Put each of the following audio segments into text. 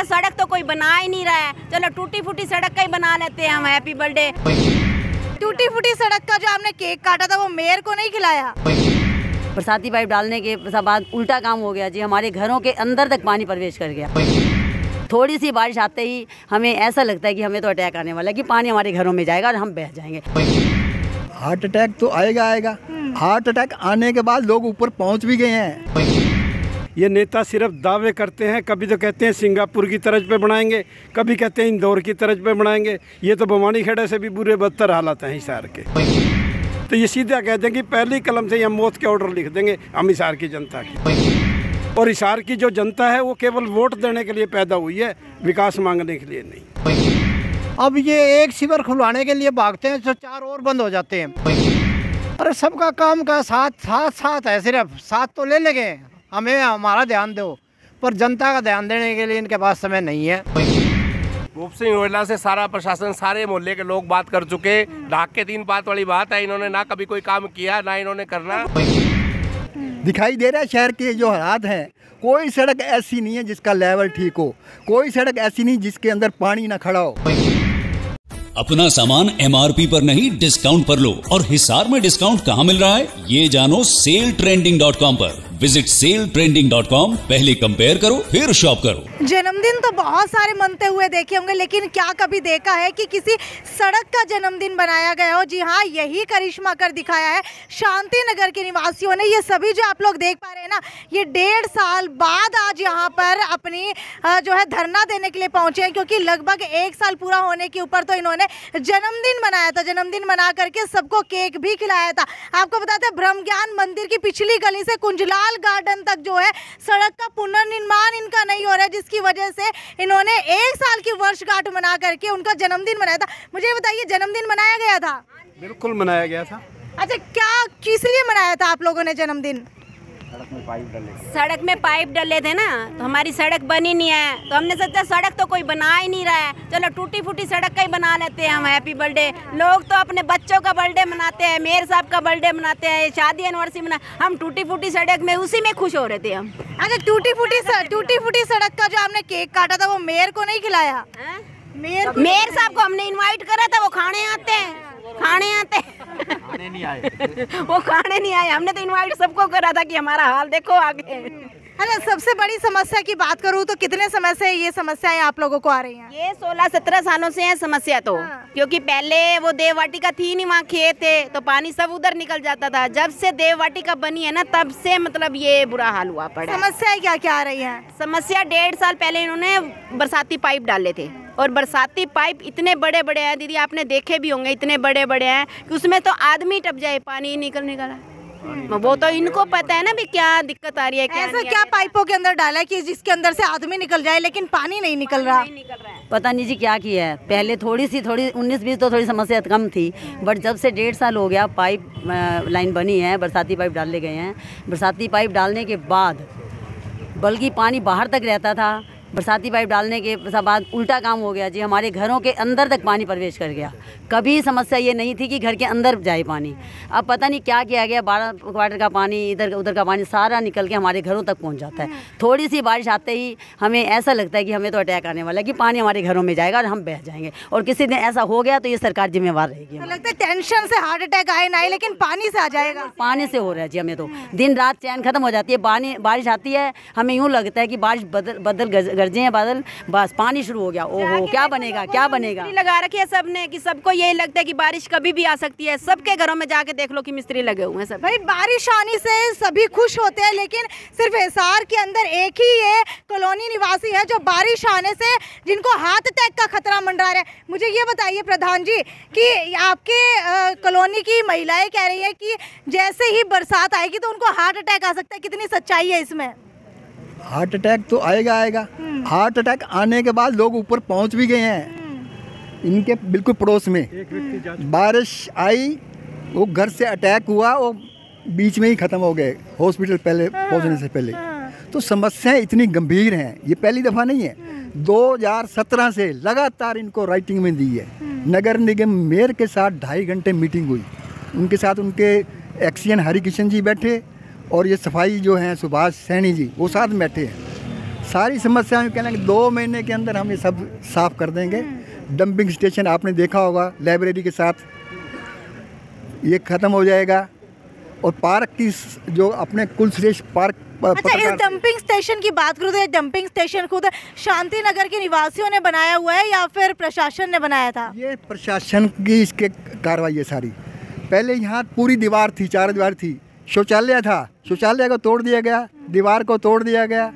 सोचते सड़क तो कोई बना ही नहीं रहा है, चलो टूटी फूटी सड़क का ही बना लेते हैं हम, हैप्पी बर्थडे। टूटी फूटी सड़क का जो आपने केक काटा था वो मेयर को नहीं खिलाया? बरसाती पाइप डालने के बाद उल्टा काम हो गया जी, हमारे घरों के अंदर तक पानी प्रवेश कर गया। थोड़ी सी बारिश आते ही हमें ऐसा लगता है कि हमें तो अटैक आने वाला है, कि पानी हमारे घरों में जाएगा और हम बह जाएंगे। हार्ट अटैक तो आएगा। हार्ट अटैक आने के बाद लोग ऊपर पहुंच भी गए हैं। ये नेता सिर्फ दावे करते हैं, कभी तो कहते हैं सिंगापुर की तर्ज पे बनाएंगे, कभी कहते हैं इंदौर की तर्ज पे बनाएंगे। ये तो बवानी खेड़ा से भी बुरे बदतर हालात हैं हिसार के। तो ये सीधा कहते हैं कि पहली कलम से हम मौत के ऑर्डर लिख देंगे हम हिसार की जनता की। और हिसार की जो जनता है वो केवल वोट देने के लिए पैदा हुई है, विकास मांगने के लिए नहीं। अब ये एक शिविर खुलवाने के लिए भागते हैं तो 4 और बंद हो जाते हैं। अरे सबका काम का साथ है, सिर्फ साथ तो ले लेंगे, हमें हमारा ध्यान दो, पर जनता का ध्यान देने के लिए इनके पास समय नहीं है। भूप सिंह ओयला से सारा प्रशासन, सारे मोहल्ले के लोग बात कर चुके। ढाक के 3 बात वाली बात है, इन्होंने ना कभी कोई काम किया ना इन्होंने करना। दिखाई दे रहा है शहर के जो हालात हैं, कोई सड़क ऐसी नहीं है जिसका लेवल ठीक हो, कोई सड़क ऐसी नहीं जिसके अंदर पानी ना खड़ा हो। अपना सामान MRP पर नहीं डिस्काउंट पर लो। और हिसार में डिस्काउंट कहाँ मिल रहा है ये जानो SaleTrending.com पर। विजिट SaleTrending.com, पहले कंपेयर करो फिर शॉप करो। जन्मदिन तो बहुत सारे मनते हुए देखे होंगे, लेकिन क्या कभी देखा है कि किसी सड़क का जन्मदिन बनाया गया हो? जी हाँ, यही करिश्मा कर दिखाया है शांति नगर के निवासियों ने। ये सभी जो आप लोग देख पा रहे हैं ना, ये 1.5 साल बाद आज यहाँ पर अपनी जो है धरना देने के लिए पहुंचे हैं, क्योंकि लगभग 1 साल पूरा होने के ऊपर तो इन्होंने जन्मदिन मनाया था। जन्मदिन मना करके सबको केक भी खिलाया था। आपको बताते हैं ब्रह्म ज्ञान मंदिर की पिछली गली से कुंजलाल गार्डन तक जो है सड़क का पुनर्निर्माण इनका नहीं हो रहा है, जिसकी वजह से इन्होंने 1 साल की वर्षगांठ मना करके उनका जन्मदिन मनाया था। मुझे ये बताइए, जन्मदिन मनाया गया था? बिल्कुल मनाया गया था। अच्छा, क्या किस लिए मनाया था आप लोगों ने जन्मदिन? सड़क में पाइप डले थे ना, तो हमारी सड़क बनी नहीं है, तो हमने सोचा सड़क तो कोई बना ही नहीं रहा है, चलो टूटी फूटी सड़क का ही बना लेते हैं हम, हैप्पी बर्थडे। लोग तो अपने बच्चों का बर्थडे मनाते हैं, मेयर साहब का बर्थडे मनाते हैं, शादी एनिवर्सरी मना, हम टूटी फूटी सड़क में उसी में खुश हो रहे थे हम। अच्छा, टूटी फूटी सड़क का जो आपने केक काटा था वो मेयर को नहीं खिलाया? मेयर साहब को हमने इन्वाइट करा था, वो खाने आते नहीं आए वो खाने नहीं आए। हमने तो इनवाइट सबको करा था कि हमारा हाल देखो आगे। अच्छा, सबसे बड़ी समस्या की बात करूँ तो कितने समय से ये समस्याएं आप लोगों को आ रही हैं? ये 16-17 सालों से है समस्या तो। क्योंकि पहले वो देव वाटिका थी नहीं, वहाँ खेत थे तो पानी सब उधर निकल जाता था। जब से देव वाटिका बनी है ना, तब से मतलब ये बुरा हाल हुआ पड़ा। समस्याएं क्या क्या आ रही हैं? समस्या 1.5 साल पहले इन्होंने बरसाती पाइप डाले थे, और बरसाती पाइप इतने बड़े बड़े हैं दीदी, आपने देखे भी होंगे, इतने बड़े बड़े हैं कि उसमें तो आदमी टप जाए, पानी निकल रहा है। वो तो इनको पता है ना भी क्या दिक्कत आ रही है। ऐसा क्या पाइपों के अंदर डाला है कि जिसके अंदर से आदमी निकल जाए लेकिन पानी नहीं निकल रहा? पता नहीं जी क्या किया है। पहले थोड़ी 19-20 तो थोड़ी समस्या कम थी, बट जब से 1.5 साल हो गया पाइप लाइन बनी है, बरसाती पाइप डाले गए हैं। बरसाती पाइप डालने के बाद बल्कि पानी बाहर तक रहता था, बरसाती पाइप डालने के बाद उल्टा काम हो गया जी, हमारे घरों के अंदर तक पानी प्रवेश कर गया। कभी समस्या ये नहीं थी कि घर के अंदर जाए पानी, अब पता नहीं क्या किया गया, 12 क्वार्टर का पानी, इधर उधर का पानी सारा निकल के हमारे घरों तक पहुंच जाता है। थोड़ी सी बारिश आते ही हमें ऐसा लगता है कि हमें तो अटैक आने वाला है, कि पानी हमारे घरों में जाएगा और हम बह जाएंगे। और किसी दिन ऐसा हो गया तो ये सरकार जिम्मेवार रहेगी। तो लगता है टेंशन से हार्ट अटैक आए ना आए, लेकिन पानी से आ जाएगा। पानी से हो रहा है जी, हमें तो दिन रात चैन खत्म हो जाती है। बारिश आती है, हमें यूँ लगता है कि बारिश बदल गरजे हैं बादल, बस पानी शुरू हो गया। ओहो, क्या बनेगा क्या बनेगा। मिस्त्री लगा रखी है सबने कि सबको यही लगता है कि बारिश कभी भी आ सकती है। सबके घरों में जाके देख लो कि मिस्त्री लगे हुए हैं सब। भाई बारिश आने से सभी खुश होते हैं, लेकिन सिर्फ हिसार के अंदर एक ही ये कॉलोनी निवासी है जो बारिश आने से जिनको हार्ट अटैक का खतरा मंडरा रहा है। मुझे ये बताइए प्रधान जी कि आपके कॉलोनी की महिलाएं कह रही है कि जैसे ही बरसात आएगी तो उनको हार्ट अटैक आ सकता है, कितनी सच्चाई है इसमें? हार्ट अटैक तो आएगा। हार्ट अटैक आने के बाद लोग ऊपर पहुंच भी गए हैं। इनके बिल्कुल पड़ोस में बारिश आई, वो घर से अटैक हुआ, वो बीच में ही ख़त्म हो गए हॉस्पिटल पहले पहुंचने से पहले। तो समस्याएं इतनी गंभीर हैं, ये पहली दफ़ा नहीं है। 2017 से लगातार इनको राइटिंग में दी है। नगर निगम मेयर के साथ 2.5 घंटे मीटिंग हुई, उनके साथ उनके एक्सीएन हरिकिशन जी बैठे और ये सफाई जो हैं सुभाष सैनी जी वो साथ बैठे हैं। सारी समस्याएं कहना कि 2 महीने के अंदर हम ये सब साफ कर देंगे। डंपिंग स्टेशन आपने देखा होगा लाइब्रेरी के साथ, ये ख़त्म हो जाएगा। और पार्क की जो अपने कुलश्रेष्ठ पार्क अच्छा, इस डंपिंग स्टेशन की बात करूँ तो ये डंपिंग स्टेशन खुद शांति नगर के निवासियों ने बनाया हुआ है या फिर प्रशासन ने बनाया था? ये प्रशासन की इसके कार्रवाई है सारी। पहले यहाँ पूरी दीवार थी, 4 दीवार थी, शौचालय था, शौचालय को तोड़ दिया गया, दीवार को तोड़ दिया गया।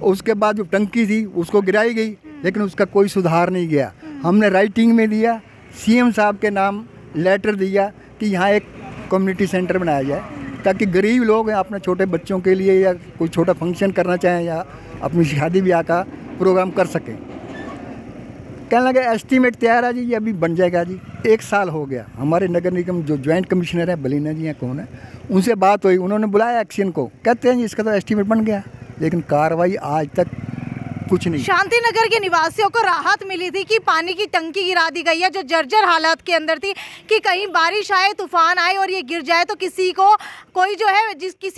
उसके बाद जो टंकी थी उसको गिराई गई, लेकिन उसका कोई सुधार नहीं गया। हमने राइटिंग में दिया, सीएम साहब के नाम लेटर दिया कि यहाँ एक कम्युनिटी सेंटर बनाया जाए ताकि गरीब लोग अपने छोटे बच्चों के लिए या कोई छोटा फंक्शन करना चाहें या अपनी शादी ब्याह का प्रोग्राम कर सकें। कहने लगे एस्टीमेट तैयार है जी, ये अभी बन जाएगा जी। 1 साल हो गया। हमारे नगर निगम जो ज्वाइंट कमिश्नर है बलीना जी हैं, कौन है, उनसे बात हुई, उन्होंने बुलाया एक्शन को, कहते हैं जी इसका तो एस्टीमेट बन गया, लेकिन कार्रवाई आज तक कुछ नहीं। शांति नगर के निवासियों को राहत मिली थी कि पानी की टंकी गिरा दी गई है जो जर्जर हालात के अंदर थी कि कहीं बारिश आए, तूफान आए और ये गिर जाए तो किसी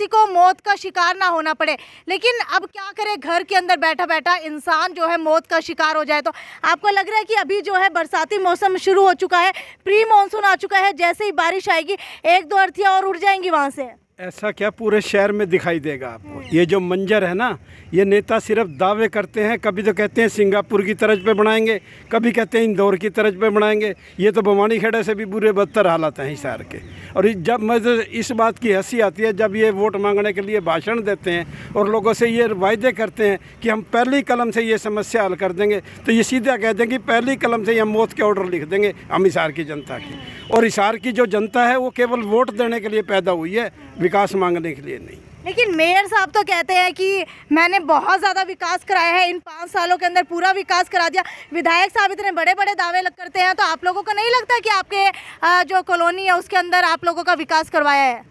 को मौत का शिकार ना होना पड़े। लेकिन अब क्या करे, घर के अंदर बैठा बैठा इंसान जो है मौत का शिकार हो जाए। तो आपको लग रहा है कि अभी जो है बरसाती मौसम शुरू हो चुका है, प्री मानसून आ चुका है, जैसे ही बारिश आएगी 1-2 अर्थियाँ और उड़ जाएंगी वहाँ से? ऐसा क्या पूरे शहर में दिखाई देगा आपको। ये जो मंजर है ना, ये नेता सिर्फ दावे करते हैं, कभी तो कहते हैं सिंगापुर की तर्ज पे बनाएंगे, कभी कहते हैं इंदौर की तर्ज पे बनाएंगे। ये तो बवानी खेड़े से भी बुरे बदतर हालात हैं हिसार के। और जब मुझे इस बात की हंसी आती है जब ये वोट मांगने के लिए भाषण देते हैं और लोगों से ये वायदे करते हैं कि हम पहली कलम से ये समस्या हल कर देंगे, तो ये सीधा कहते हैं कि पहली कलम से हम मौत के ऑर्डर लिख देंगे हम हिसार की जनता की। और हिसार की जो जनता है वो केवल वोट देने के लिए पैदा हुई है, विकास मांगने के लिए नहीं। लेकिन मेयर साहब तो कहते हैं कि मैंने बहुत ज़्यादा विकास कराया है, इन 5 सालों के अंदर पूरा विकास करा दिया। विधायक साहब इतने बड़े बड़े दावे करते हैं, तो आप लोगों को नहीं लगता कि आपके जो कॉलोनी है उसके अंदर आप लोगों का विकास करवाया है?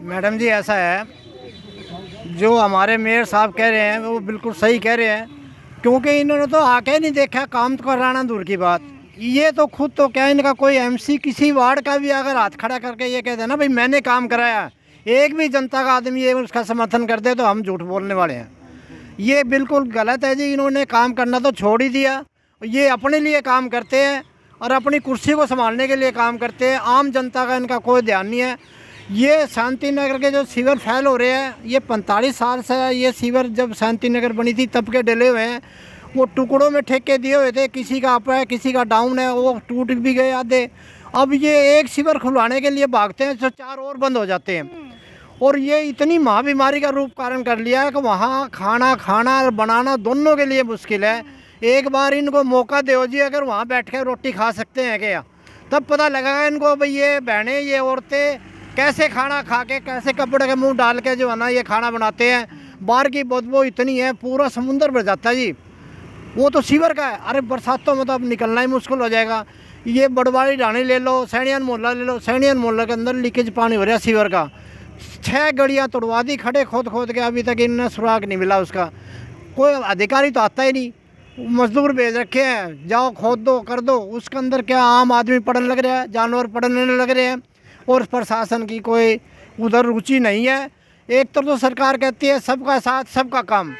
मैडम जी ऐसा है, जो हमारे मेयर साहब कह रहे हैं वो बिल्कुल सही कह रहे हैं, क्योंकि इन्होंने तो आके नहीं देखा, काम तो कराना दूर की बात। ये तो खुद तो क्या, इनका कोई एमसी किसी वार्ड का भी अगर हाथ खड़ा करके ये कहते हैं ना भाई मैंने काम कराया, एक भी जनता का आदमी ये उसका समर्थन कर दे तो हम झूठ बोलने वाले हैं। ये बिल्कुल गलत है जी। इन्होंने काम करना तो छोड़ ही दिया, ये अपने लिए काम करते हैं और अपनी कुर्सी को संभालने के लिए काम करते हैं। आम जनता का इनका कोई ध्यान नहीं है। ये शांति नगर के जो सीवर फैल हो रहे हैं, ये 45 साल से ये सीवर जब शांति नगर बनी थी तब के डले हुए हैं। वो टुकड़ों में ठेके दिए हुए थे, किसी का अप है किसी का डाउन है, वो टूट भी गए आधे। अब ये एक सीवर खुलवाने के लिए भागते हैं तो 4 और बंद हो जाते हैं। और ये इतनी महाबीमारी का रूप धारण कर लिया है कि वहाँ खाना और बनाना दोनों के लिए मुश्किल है। एक बार इनको मौका दो जी, अगर वहाँ बैठ कर रोटी खा सकते हैं क्या, तब पता लगेगा इनको भाई ये बहनें ये औरतें कैसे खाना खा के, कैसे कपड़े के मुंह डाल के जो है ना ये खाना बनाते हैं। बाहर की बदबू इतनी है, पूरा समुंदर भर जाता है जी। वो तो सीवर का है। अरे बरसातों में तो अब निकलना ही मुश्किल हो जाएगा। ये बड़वाड़ी ढाणी ले लो, सैनियन मोहल्ला ले लो, सैनियन मोहल्ला के अंदर लीकेज पानी हो रहा है सीवर का। 6 गड़ियाँ तोड़वा दी खड़े खोद के, अभी तक इन्हें सुराग नहीं मिला उसका। कोई अधिकारी तो आता ही नहीं, मजदूर भेज रखे हैं, जाओ खोद दो कर दो। उसके अंदर क्या आम आदमी पड़ने लग रहा है, जानवर पड़ने लग रहे हैं और प्रशासन की कोई उधर रुचि नहीं है। एक तो सरकार कहती है सबका साथ सबका काम,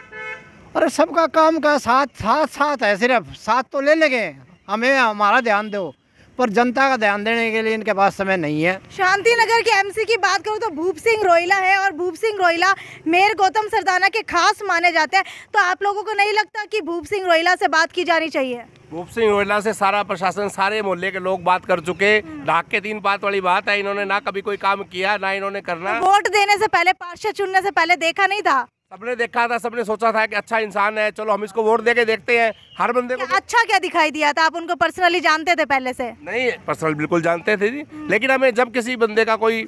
अरे सबका काम का साथ है, सिर्फ साथ तो ले लेंगे, हमें हमारा ध्यान दो, पर जनता का ध्यान देने के लिए इनके पास समय नहीं है। शांति नगर के एमसी की बात करूं तो भूप सिंह रोहिला है और भूप सिंह रोहिला मेयर गौतम सरदाना के खास माने जाते हैं। तो आप लोगों को नहीं लगता कि भूप सिंह रोहिला से बात की जानी चाहिए? भूप सिंह रोहिला से सारा प्रशासन, सारे मोहल्ले के लोग बात कर चुके। ढाक के 3 बात वाली बात है, इन्होंने ना कभी कोई काम किया ना इन्होंने करना। वोट देने से पहले, पार्षद चुनने से पहले देखा नहीं था? सबने देखा था, सबने सोचा था कि अच्छा इंसान है, चलो हम इसको वोट देके देखते हैं। हर बंदे को अच्छा क्या दिखाई दिया था? आप उनको पर्सनली जानते थे पहले से? नहीं, पर्सनल बिल्कुल जानते थे जी, लेकिन हमें जब किसी बंदे का कोई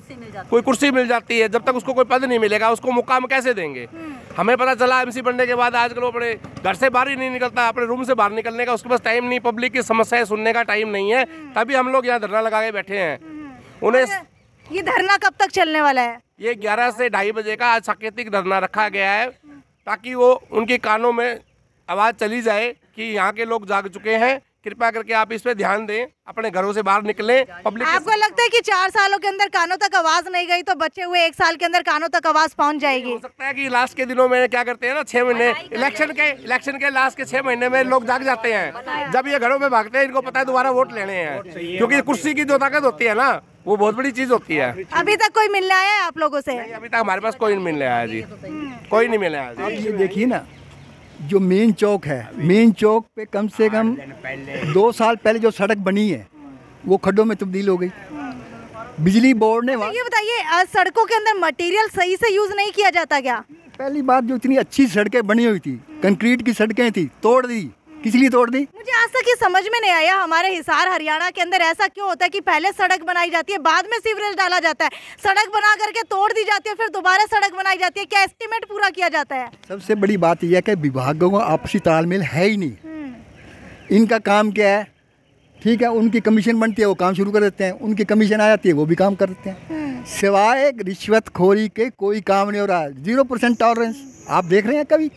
कुर्सी मिल जाती है, जब तक उसको कोई पद नहीं मिलेगा उसको मुकाम कैसे देंगे? हमें पता चला एमसी बनने के बाद आजकल वो अपने घर से बाहर ही नहीं निकलता, अपने रूम से बाहर निकलने का उसके पास टाइम नहीं, पब्लिक की समस्याएं सुनने का टाइम नहीं है। तभी हम लोग यहाँ धरना लगा के बैठे हैं। उन्हें ये धरना कब तक चलने वाला है? ये 11 से 2:30 बजे का आज सांकेतिक धरना रखा गया है, ताकि वो उनके कानों में आवाज़ चली जाए कि यहाँ के लोग जाग चुके हैं कृपया करके आप इस पे ध्यान दें, अपने घरों से बाहर निकलें। पब्लिक आपको लगता है कि 4 सालों के अंदर कानों तक आवाज नहीं गई तो बचे हुए 1 साल के अंदर कानों तक आवाज पहुंच जाएगी? हो सकता है कि लास्ट के दिनों में क्या करते हैं ना, 6 महीने इलेक्शन के लास्ट के 6 महीने में लोग जाग जाते हैं। जब ये घरों में भागते हैं, इनको पता है दोबारा वोट लेने हैं, क्योंकि कुर्सी की जो ताकत होती है ना, वो बहुत बड़ी चीज होती है। अभी तक कोई मिलने आया है आप लोगों से? अभी तक हमारे पास कोई नहीं मिलने आया जी, कोई नहीं मिला आया आप ये देखिए ना, जो मेन चौक है, मेन चौक पे कम से कम 2 साल पहले जो सड़क बनी है वो खड्डों में तब्दील हो गई। बिजली बोर्ड ने ये बताइए, सड़कों के अंदर मटेरियल सही से यूज नहीं किया जाता क्या? पहली बात, जो इतनी अच्छी सड़कें बनी हुई थी, कंक्रीट की सड़कें थी, तोड़ दी। किस लिए तोड़ दी? मुझे आज तक ये समझ में नहीं आया, हमारे हिसार हरियाणा के अंदर ऐसा क्यों होता है कि पहले सड़क बनाई जाती है, बाद में सीवरेज डाला जाता है, सड़क बना करके तोड़ दी जाती है, फिर दोबारा सड़क बनाई जाती है? क्या एस्टिमेट पूरा किया जाता है? सबसे बड़ी बात यह है कि विभागों का आपसी तालमेल है ही नहीं। इनका काम क्या है? ठीक है, उनकी कमीशन बनती है, वो काम शुरू कर देते हैं, उनकी कमीशन आ जाती है, वो भी काम कर देते हैं। सिवाय रिश्वतखोरी के कोई काम नहीं हो रहा। 0% टॉलरेंस आप देख रहे हैं, कभी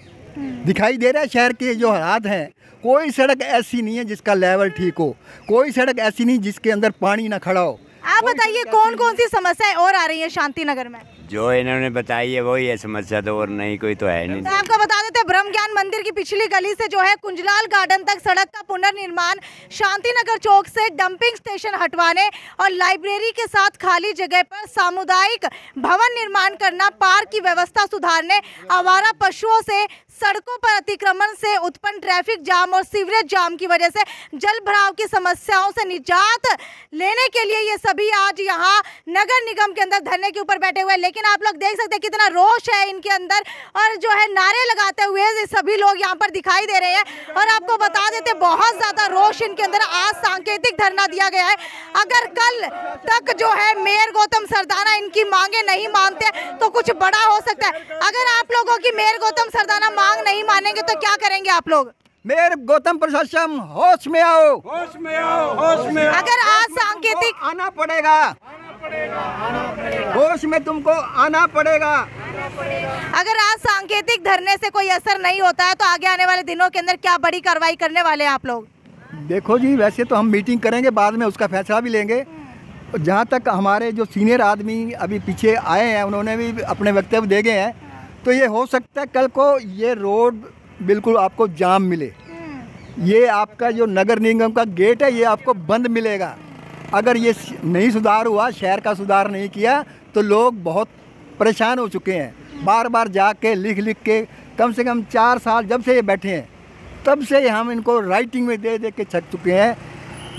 दिखाई दे रहा है? शहर के जो हालात हैं, कोई सड़क ऐसी नहीं है जिसका लेवल ठीक हो, कोई सड़क ऐसी नहीं जिसके अंदर पानी ना खड़ा हो। आप बताइए कौन कौन सी समस्याएं और आ रही है शांति नगर में? जो इन्होंने बताई है वही है समस्या, तो और नहीं कोई तो है नहीं। तो आपको बता देते हैं, ब्रह्म ज्ञान मंदिर की पिछली गली से जो है कुंजलाल गार्डन तक सड़क का पुनर्निर्माण, शांति नगर चौक से डंपिंग स्टेशन हटवाने और लाइब्रेरी के साथ खाली जगह पर सामुदायिक भवन निर्माण करना, पार्क की व्यवस्था सुधारने, आवारा पशुओं से सड़कों पर अतिक्रमण से उत्पन्न ट्रैफिक जाम और सीवरेज जाम की वजह से जल भराव की समस्याओं से निजात लेने के लिए ये सभी आज यहाँ नगर निगम के अंदर धरने के ऊपर बैठे हुए हैं। लेकिन आप लोग देख सकते हैं कितना रोष है इनके अंदर, और जो है नारे लगाते हुए ये सभी लोग यहाँ पर दिखाई दे रहे हैं। और आपको बता देते, बहुत ज्यादा रोष इनके अंदर। आज सांकेतिक धरना दिया गया है। अगर कल तक जो है मेयर गौतम सरदाना इनकी मांगे नहीं मानते तो कुछ बड़ा हो सकता है। अगर आप लोगों की मेयर गौतम सरदाना मांग नहीं मानेंगे तो क्या करेंगे आप लोग? मेयर गौतम प्रशासन, होश में आओ, होश में आओ, होश में आओ। अगर आज सांकेतिक आना पड़ेगा, होश में तुमको आना पड़ेगा। अगर आज सांकेतिक धरने से कोई असर नहीं होता है तो आगे आने वाले दिनों के अंदर क्या बड़ी कार्रवाई करने वाले हैं आप लोग? देखो जी, वैसे तो हम मीटिंग करेंगे, बाद में उसका फैसला भी लेंगे। जहाँ तक हमारे जो सीनियर आदमी अभी पीछे आए हैं, उन्होंने भी अपने वक्तव्य दे गए हैं, तो ये हो सकता है कल को ये रोड बिल्कुल आपको जाम मिले। ये आपका जो नगर निगम का गेट है, ये आपको बंद मिलेगा। अगर ये नहीं सुधार हुआ, शहर का सुधार नहीं किया, तो लोग बहुत परेशान हो चुके हैं। बार बार जाके लिख लिख के कम से कम 4 साल जब से ये बैठे हैं, तब से हम इनको राइटिंग में दे दे के थक चुके हैं।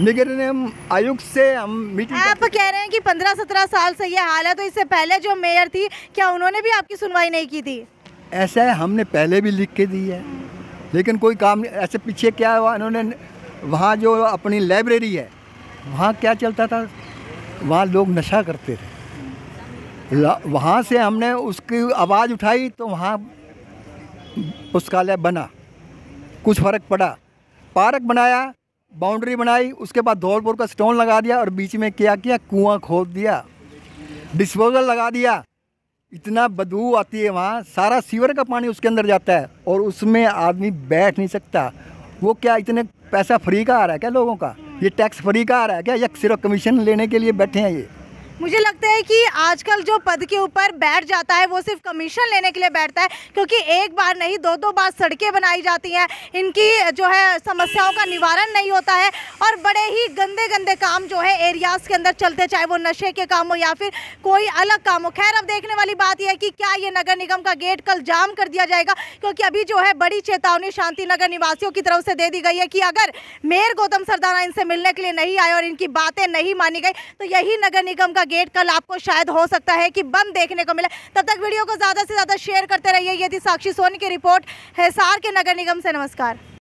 नगर निगम आयुक्त से हम मीटिंग। आप कह रहे हैं कि 15-17 साल से ये हाल है, तो इससे पहले जो मेयर थी, क्या उन्होंने भी आपकी सुनवाई नहीं की थी? ऐसा है, हमने पहले भी लिख के दी है, लेकिन कोई काम नहीं। ऐसे पीछे क्या हुआ, इन्होंने वहाँ जो अपनी लाइब्रेरी है, वहाँ क्या चलता था, वहाँ लोग नशा करते थे। वहाँ से हमने उसकी आवाज़ उठाई तो वहाँ पुस्तकालय बना, कुछ फ़र्क पड़ा। पार्क बनाया, बाउंड्री बनाई, उसके बाद धौलपुर का स्टोन लगा दिया, और बीच में क्या किया, कुआं खोद दिया, डिस्पोजल लगा दिया। इतना बदबू आती है वहाँ, सारा सीवर का पानी उसके अंदर जाता है, और उसमें आदमी बैठ नहीं सकता। वो क्या इतने पैसा फ्री का आ रहा है क्या लोगों का? ये टैक्स फ्री का आ रहा है क्या? या सिर्फ कमीशन लेने के लिए बैठे हैं ये? मुझे लगता है कि आजकल जो पद के ऊपर बैठ जाता है वो सिर्फ कमीशन लेने के लिए बैठता है, क्योंकि एक बार नहीं 2-2 बार सड़कें बनाई जाती हैं, इनकी जो है समस्याओं का निवारण नहीं होता है, और बड़े ही गंदे गंदे काम जो है एरियाज़ के अंदर चलते, चाहे वो नशे के काम हो या फिर कोई अलग काम हो। खैर, अब देखने वाली बात यह है कि क्या ये नगर निगम का गेट कल जाम कर दिया जाएगा, क्योंकि अभी जो है बड़ी चेतावनी शांति नगर निवासियों की तरफ से दे दी गई है कि अगर मेयर गौतम सरदाना इनसे मिलने के लिए नहीं आए और इनकी बातें नहीं मानी गई तो यही नगर निगम का गेट कल आपको शायद हो सकता है कि बंद देखने को मिले। तब तक वीडियो को ज़्यादा से ज़्यादा शेयर करते रहिए। ये थी साक्षी सोनी की रिपोर्ट हिसार के नगर निगम से। नमस्कार।